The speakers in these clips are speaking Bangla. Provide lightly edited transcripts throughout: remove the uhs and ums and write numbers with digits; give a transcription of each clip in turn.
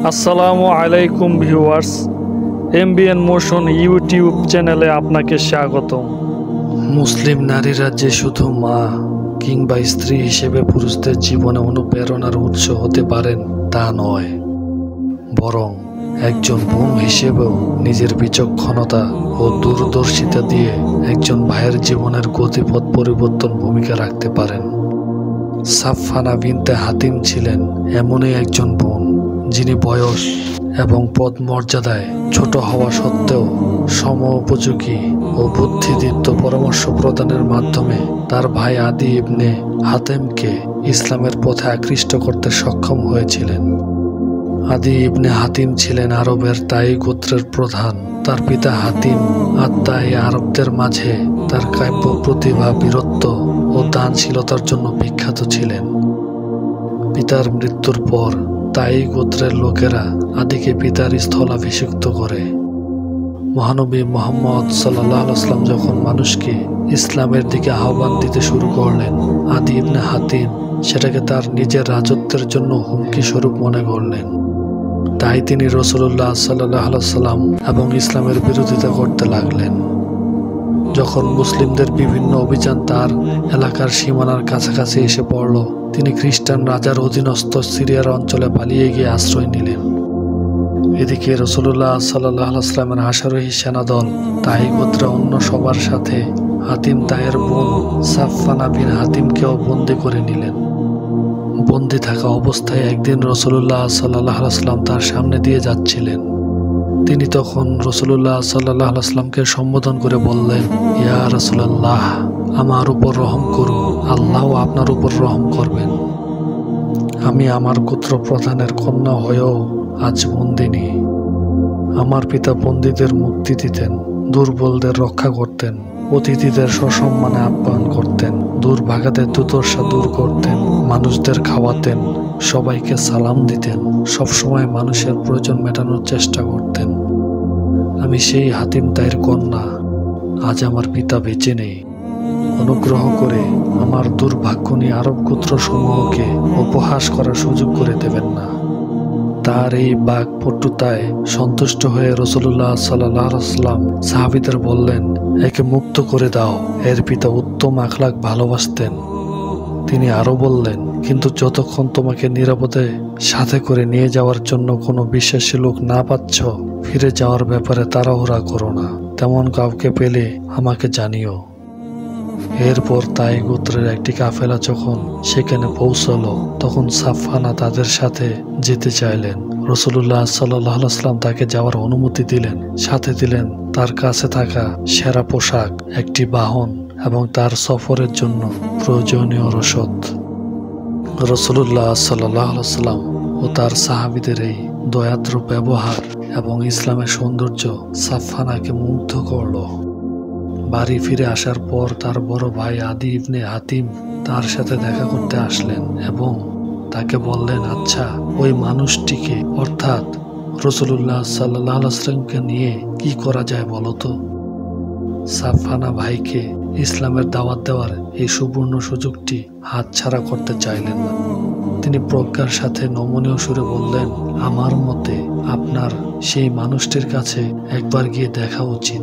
আসসালামু আলাইকুম ভিউয়ার্স, এমবিএন মোশন ইউটিউব চ্যানেলে আপনাকে স্বাগতম। মুসলিম নারীরা যে শুধু মা কিংবা স্ত্রী হিসেবে পুরুষদের জীবনে অনুপ্রেরণার উৎস হতে পারেন তা নয়, বরং একজন বোন হিসেবেও নিজের বিচক্ষণতা ও দূরদর্শিতা দিয়ে একজন ভাইয়ের জীবনের গতিপথ পরিবর্তন ভূমিকা রাখতে পারেন। সাফওয়ানা বিনতে হাতিম ছিলেন এমনই একজন বোন যিনি বয়স এবং পদ মর্যাদায় ছোট হওয়া সত্ত্বেও সম উপযোগী ও বুদ্ধিদীপ্ত পরামর্শ প্রদানের মাধ্যমে তার ভাই আদি ইবনে হাতেমকে ইসলামের পথে আকৃষ্ট করতে সক্ষম হয়েছিলেন। আদি ইবনে হাতিম ছিলেন আরবের তাই গোত্রের প্রধান। তার পিতা হাতিম আত-তাই আরবদের মাঝে তার কাব্য প্রতিভা, বীরত্ব ও দানশীলতার জন্য বিখ্যাত ছিলেন। পিতার মৃত্যুর পর তাই গোত্রের লোকেরা আদিকে পিতার স্থলাভিষিক্ত করে। মহানবী মুহাম্মদ সাল্লাল্লাহু আলাইহি ওয়াসাল্লাম যখন মানুষকে ইসলামের দিকে আহ্বান দিতে শুরু করলেন, আদি ইবনে হাতিম সেটাকে তার নিজের রাজত্বের জন্য হুমকি স্বরূপ মনে করলেন। তাই তিনি রাসূলুল্লাহ সাল্লাল্লাহু আলাইহি ওয়াসাল্লাম এবং ইসলামের বিরোধিতা করতে লাগলেন। যখন মুসলিমদের বিভিন্ন অভিযান তার এলাকার সীমানার কাছাকাছি এসে পড়ল, তিনি খ্রিস্টান রাজার অধীনস্থ সিরিয়ার অঞ্চলে পালিয়ে গিয়ে আশ্রয় নিলেন। এদিকে রাসূলুল্লাহ সাল্লাল্লাহু আলাইহি ওয়াসাল্লামের আশারোহী সেনাদল তাই গোত্রের অন্য সবার সাথে হাতিম তাইয়ের বোন সাফওয়ানা বিন হাতিমকেও বন্দী করে নিলেন। বন্দী থাকা অবস্থায় একদিন রাসূলুল্লাহ সাল্লাল্লাহু আলাইহি ওয়াসাল্লাম তার সামনে দিয়ে যাচ্ছিলেন। তিনি তখন রাসূলুল্লাহ সাল্লাল্লাহু আলাইহি ওয়াসাল্লামকে সম্বোধন করে বললেন, ইয়া রাসূলুল্লাহ, আমার উপর রহম করুন, আল্লাহ আপনার উপর রহম করবেন। আমি আমার গোত্র প্রধানের কন্যা হয়েও আজ বন্দিনী। আমার পিতা বন্দীদের মুক্তি দিতেন, দুর্বলদের রক্ষা করতেন, অতিথিদের সসম্মানে আপ্যায়ন করতেন, দুর্ভাগাদের দুর্দশা দূর করতেন, মানুষদের খাওয়াতেন, সবাইকে সালাম দিতেন, সবসময় মানুষের প্রয়োজন মেটানোর চেষ্টা করতেন। আমি সেই হাতিম তাইয়ের কন্যা। আজ আমার পিতা বেঁচে নেই। অনুগ্রহ করে আমার দুর্ভাগ্য নিয়ে আরব গোত্রসমূহকে উপহাস করার সুযোগ করে দেবেন না। তার এই বাকপটুতায় সন্তুষ্ট হয়ে রাসূলুল্লাহ সাল্লাল্লাহু আলাইহি ওয়াসাল্লাম সাহাবীদের বললেন, একে মুক্ত করে দাও। এর পিতা উত্তম আখলাক ভালোবাসতেন। তিনি আরো বললেন, কিন্তু যতক্ষণ তোমাকে নিরাপদে সাথে করে নিয়ে যাওয়ার জন্য কোনো বিশ্বাসী লোক না পাচ্ছ, ফিরে যাওয়ার ব্যাপারে তাড়াহুড়া করো না। তেমন কাউকে পেলে আমাকে জানিও। এরপর তাই গোত্রের একটি কাফেলা যখন সেখানে পৌঁছলো, তখন সাফওয়ানা তাদের সাথে যেতে চাইলেন। রাসূলুল্লাহ সাল্লাল্লাহু আলাইহি ওয়াসাল্লাম তাকে যাওয়ার অনুমতি দিলেন। সাথে দিলেন তার কাছে থাকা সেরা পোশাক, একটি বাহন এবং তার সফরের জন্য প্রয়োজনীয় রসদ। রাসূলুল্লাহ সাল্লাল্লাহু আলাইহি ওয়াসাল্লাম ও তার সাহাবীদের এই দয়াদ্র ব্যবহার এবং ইসলামের সৌন্দর্য সাফওয়ানাকে মুগ্ধ করল। বাড়ি ফিরে আসার পর তার বড় ভাই আদি ইবনে হাতিম তার সাথে দেখা করতে আসলেন এবং তাকে বললেন, আচ্ছা, ওই মানুষটিকে অর্থাৎ রাসূলুল্লাহ সাল্লাল্লাহু আলাইহি ওয়াসাল্লামকে নিয়ে কি করা যায় বলো তো। সাফওয়ানা ভাইকে ইসলামের দাওয়াত দেওয়ার এই সুবর্ণ সুযোগটি হাতছাড়া করতে চাইলেন না। তিনি প্রজ্ঞার সাথে নমনীয় সুরে বললেন, আমার মতে আপনার সেই মানুষটির কাছে একবার গিয়ে দেখা উচিত।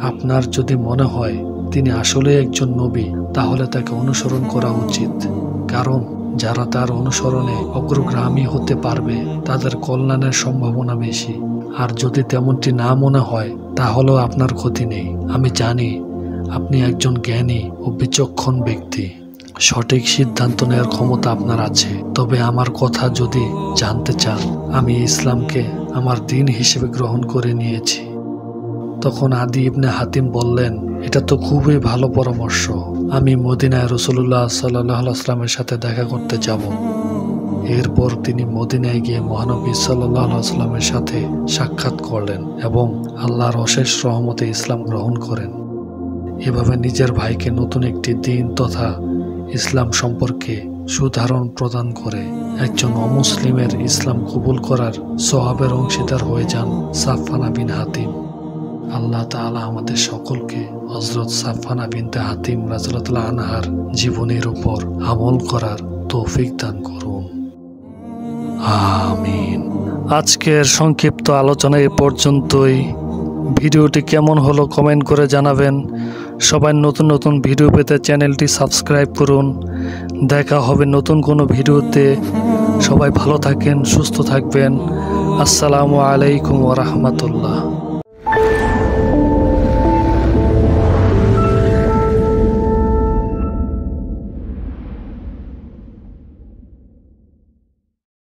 আপনার যদি মনে হয় তিনি আসলে একজন নবী, তাহলে তাকে অনুসরণ করা উচিত। কারণ যারা তার অনুসরণে অগ্রগামী হতে পারবে তাদের কল্যাণের সম্ভাবনা বেশি। আর যদি তেমনটি না মনে হয়, তাহলেও আপনার ক্ষতি নেই। আমি জানি আপনি একজন জ্ঞানী ও বিচক্ষণ ব্যক্তি। সঠিক সিদ্ধান্ত নেওয়ার ক্ষমতা আপনার আছে। তবে আমার কথা যদি জানতে চান, আমি ইসলামকে আমার দ্বীন হিসেবে গ্রহণ করে নিয়েছি। তখন আদি ইবনে হাতিম বললেন, এটা তো খুবই ভালো পরামর্শ। আমি মদিনায় রাসূলুল্লাহ সাল্লাল্লাহু আলাইহি ওয়াসাল্লামের সাথে দেখা করতে যাব। এরপর তিনি মদিনায় গিয়ে মহানবী সাল্লাল্লাহু আলাইহি ওয়াসাল্লামের সাথে সাক্ষাৎ করলেন এবং আল্লাহর অশেষ রহমতে ইসলাম গ্রহণ করেন। এভাবে নিজের ভাইকে নতুন একটি দ্বীন তথা ইসলাম সম্পর্কে সুধারণ প্রদান করে একজন অমুসলিমের ইসলাম কবুল করার সওয়াবের অংশীদার হয়ে যান সাফওয়ানা বিন হাতিম। আল্লাহ তাআলা আমাদের সকলকে হযরত সাফওয়ানা বিনতে হাতিম রাদিয়াল্লাহু আনহার জীবনের উপর আমল করার তৌফিক দান করুন। আমিন। আজকের সংক্ষিপ্ত আলোচনা এ পর্যন্তই। ভিডিওটি কেমন হলো কমেন্ট করে জানাবেন। সবাই নতুন নতুন ভিডিও পেতে চ্যানেলটি সাবস্ক্রাইব করুন। দেখা হবে নতুন কোনো ভিডিওতে। সবাই ভালো থাকেন, সুস্থ থাকবেন। আসসালামু আলাইকুম ওয়া রাহমাতুল্লাহ।